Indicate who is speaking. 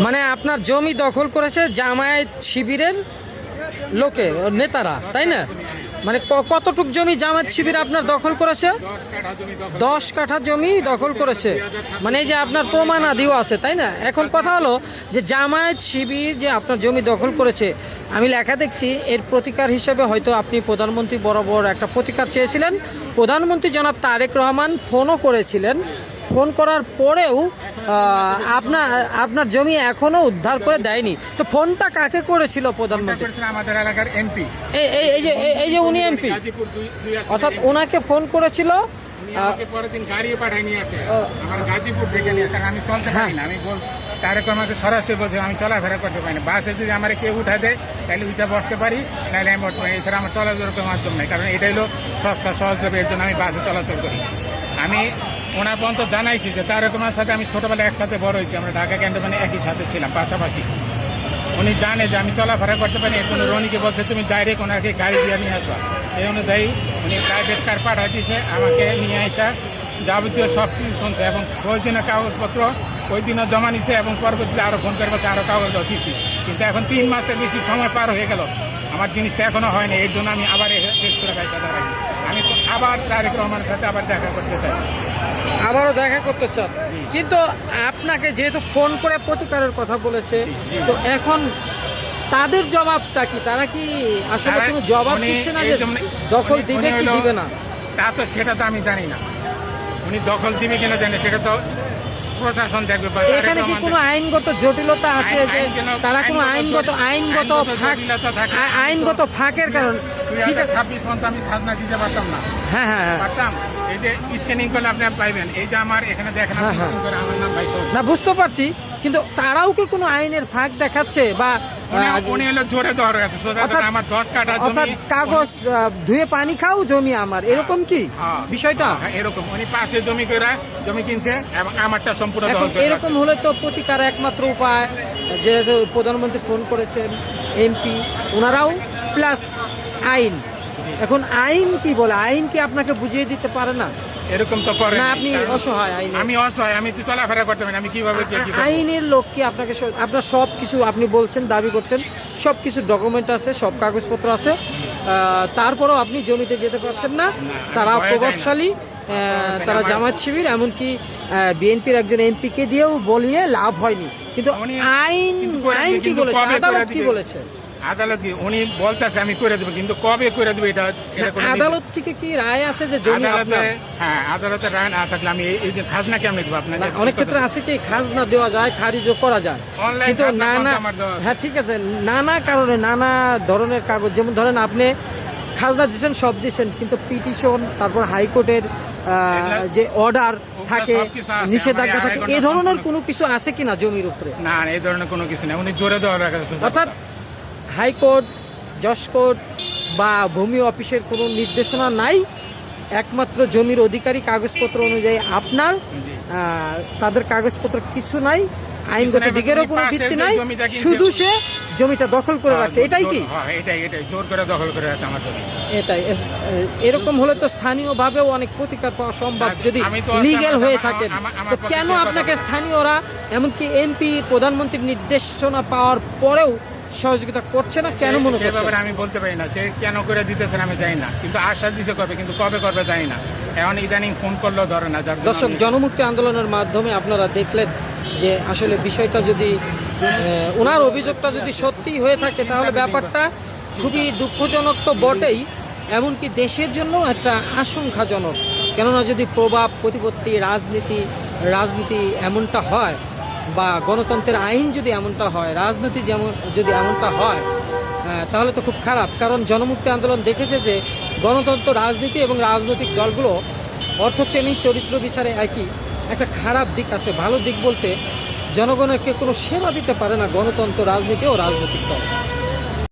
Speaker 1: মানে আপনার জমি দখল করেছে জামায়াত শিবিরের লোকে নেতারা, তাই না? মানে কতটুক জমি জামায়াত শিবির আপনার দখল করেছে? 10 কাঠা জমি দখল করেছে। মানে এই যে আপনার প্রমাণাদিও আছে, তাই না? এখন কথা হলো যে জামায়াত শিবির যে আপনার জমি দখল করেছে, আমি লেখা দেখছি এর প্রতিকার হিসেবে হয়তো আপনি প্রধানমন্ত্রী বরাবর একটা প্রতিকার চেয়েছিলেন। প্রধানমন্ত্রী জনাব তারেক রহমান ফোনও করেছিলেন। ফোন করার পরেও আপনার জমি এখনো উদ্ধার করে দেয়নি। তো ফোনটা কাকে করেছিল প্রধানমন্ত্রী?
Speaker 2: আমাদের এলাকার এমপি।
Speaker 1: এই যে উনি এমপি, অর্থাৎ ওনাকে ফোন করেছিল।
Speaker 2: পরের দিন গাড়ি পাঠায় নিয়ে আসে আমার গাজীপুর থেকে নিয়ে, কারণ আমি চলতে পারি না। আমি তারেক আমাকে সরাসরি বলছে আমি চলাফেরা করতে পারি না। বাসে যদি আমার কেউ উঠা দেয় তাহলে উঠা বসতে পারি, নাহলে আমি উঠতে পারি। এছাড়া আমার চলাচলের কোনো মাধ্যম নেই, কারণ এটাই হলো সস্তা সহজভাবে। এর জন্য আমি বাসে চলাচল করি। আমি ওনার পর্যন্ত জানাইছি যে তারেক রহমানের সাথে আমি ছোটবেলায় একসাথে বড় হয়েছি। আমরা ঢাকা ক্যান্টনমেন্টে একই সাথে ছিলাম, পাশাপাশি। উনি জানে যে আমি চলাফেরা করতে পারি। এর জন্য রনিকে বলছে তুমি ডাইরেক্ট ওনাকে গাড়ি দিয়ে নিয়ে আসবা। সেই অনুযায়ী উনি প্রাইভেট কার পাঠিয়ে দিয়েছে, আমাকে নিয়ে আসা যাবতীয় সব কিছু শুনছে এবং প্রয়োজনীয় কাগজপত্র ওই দিনও জমা নিছে এবং পরবর্তীতে আরও ফোন করে বলছে আরও কাগজ দিচ্ছি। কিন্তু এখন 3 মাসের বেশি সময় পার হয়ে গেল, আমার জিনিসটা এখনো হয়নি। এর জন্য আমি আবার রেজিস্ট্রার ভাইয়ের সাথে দাঁড়াই। আমি আবার তারেক রহমানের সাথে আবার দেখা করতে চাই।
Speaker 1: আবারও দেখা করতে চান, কিন্তু আপনাকে যেহেতু ফোন করে প্রতিকারের কথা বলেছে, তো এখন তাদের জবাবটা কি? তারা কি আসলে কোনো জবাব দিচ্ছে না যে দখল দিবে কি দিবে না?
Speaker 2: তা তো সেটা তো আমি জানি না। উনি দখল দিবে কিনা জানি, সেটা তো প্রশাসন দেখবে।
Speaker 1: এখানে কি কোনো আইনগত জটিলতা আছে যে তারা কোনো আইনগত ফাঁকের কারণ?
Speaker 2: 2026 পর্যন্ত আমি খাজনা দিতে পারতাম না।
Speaker 1: হ্যাঁ হ্যাঁ
Speaker 2: পারতাম। এই যে স্ক্যানিং করলে আপনি পাইবেন। এই যে আমার এখানে দেখেন আমার নাম ভাই
Speaker 1: না, বুঝতে পারছি, কিন্তু তারাও কি কোনো আইনের ফাঁক দেখাচ্ছে? বা
Speaker 2: উনি হলো জোরে ধরে আছে, আমার 10 কাঠা জমি,
Speaker 1: কাগজ ধুয়ে পানি খাও জমি আমার, এরকম কি বিষয়টা?
Speaker 2: এরকম উনি পাশে জমি কিনছে এবং আমারটা সম্পূর্ণ দখল করে।
Speaker 1: এরকম হলে তো প্রতিকার একমাত্র উপায়, যেহেতু প্রধানমন্ত্রী ফোন করেছেন, এমপি ওনারাও, প্লাস আইন। এখন আইন কি বলে? আইন কি আপনাকে বুঝিয়ে দিতে পারে না?
Speaker 2: এরকম তো করে না।
Speaker 1: আপনি অসহায়।
Speaker 2: আমি অসহায়, আমি চলাফেরা করতে পারি না। আমি কিভাবে
Speaker 1: আইনের লোক কি আপনাকে? আপনার সব কিছু আপনি বলছেন, দাবি করছেন, সব কিছু ডকুমেন্ট আছে, সব কাগজপত্র আছে, তারপরেও আপনি জমিতে যেতে পারছেন না। তারা প্রভাবশালী, তারা জামায়াত শিবির, এমনকি বিএনপির একজন এমপিকে দিয়েও বলিয়ে লাভ হয়নি। কিন্তু আইন কি বলেছে? আদালত কি বলেছে?
Speaker 2: আদালত কি উনি বলতেছে আমি করে দেবো, কিন্তু কবে করে দেবো এটা
Speaker 1: আদালত থেকে কি রায় আছে যে জমি আপনার?
Speaker 2: হ্যাঁ, আদালতের রায় না থাকলে আমি এই যে খাজনা কেমন দেবো আপনাকে?
Speaker 1: অনেক ক্ষেত্রে আছে কি খাজনা দেওয়া যায়, খারিজও করা যায়, কিন্তু হ্যাঁ ঠিক আছে, নানা কারণে নানা ধরনের কাগজ, যেমন ধরেন আপনি খাজনা দিচ্ছেন, সব দিচ্ছেন, কিন্তু পিটিশন, তারপর হাইকোর্টের যে অর্ডার থাকে, নিষেধাজ্ঞা থাকে, এই ধরনের কোনো কিছু আছে কিনা জমির উপরে?
Speaker 2: না, এই ধরনের কোনো কিছু নেই। উনি জোরে দেওয়া রাখা।
Speaker 1: অর্থাৎ হাইকোর্ট, জজ কোর্ট বা ভূমি অফিসের কোনো নির্দেশনা নাই, একমাত্র জমির অধিকারী কাগজপত্র অনুযায়ী আপনার, তাদের কাগজপত্র কিছু নাই, আইনগত দিকেরও কোনো ভিত্তি নাই, শুধু সে জমিটা দখল করে রাখছে। এটাই কি?
Speaker 2: এটাই জোর করে দখল করে রাখছে আমার জমি।
Speaker 1: এটাই। এরকম হলে তো স্থানীয়ভাবেও অনেক প্রতিকার পাওয়া সম্ভব যদি লিগ্যাল হয়ে থাকে। তো কেন আপনাকে স্থানীয়রা, এমনকি এমপি, প্রধানমন্ত্রীর নির্দেশনা পাওয়ার পরেও সহযোগিতা করছে না? কেন মনে করছে?
Speaker 2: আমি বলতে পারি না সে কেন করে দিতেছেন, আমি জানি না, কিন্তু আশ্বাস দিতে করবে, কিন্তু কবে করবে জানি না। এখন ইদানিং ফোন করলেও ধরে না।
Speaker 1: দর্শক, জনমুক্তি আন্দোলনের মাধ্যমে আপনারা দেখলেন যে আসলে বিষয়টা যদি, ওনার অভিযোগটা যদি সত্যি হয়ে থাকে, তাহলে ব্যাপারটা খুবই দুঃখজনক তো বটেই, এমনকি দেশের জন্য একটা আশঙ্কাজনক। কেননা যদি প্রভাব প্রতিপত্তি, রাজনীতি এমনটা হয়, বা গণতন্ত্রের আইন যদি এমনটা হয়, রাজনীতি যদি এমনটা হয়, তাহলে তো খুব খারাপ। কারণ জনমুক্তি আন্দোলন দেখেছে যে গণতন্ত্র, রাজনীতি এবং রাজনৈতিক দলগুলো অর্থশ্রেণী, চরিত্র বিচারে একই। একটা খারাপ দিক আছে, ভালো দিক বলতে জনগণকে কোনো সেবা দিতে পারে না গণতন্ত্র, রাজনীতি ও রাজনৈতিক দল।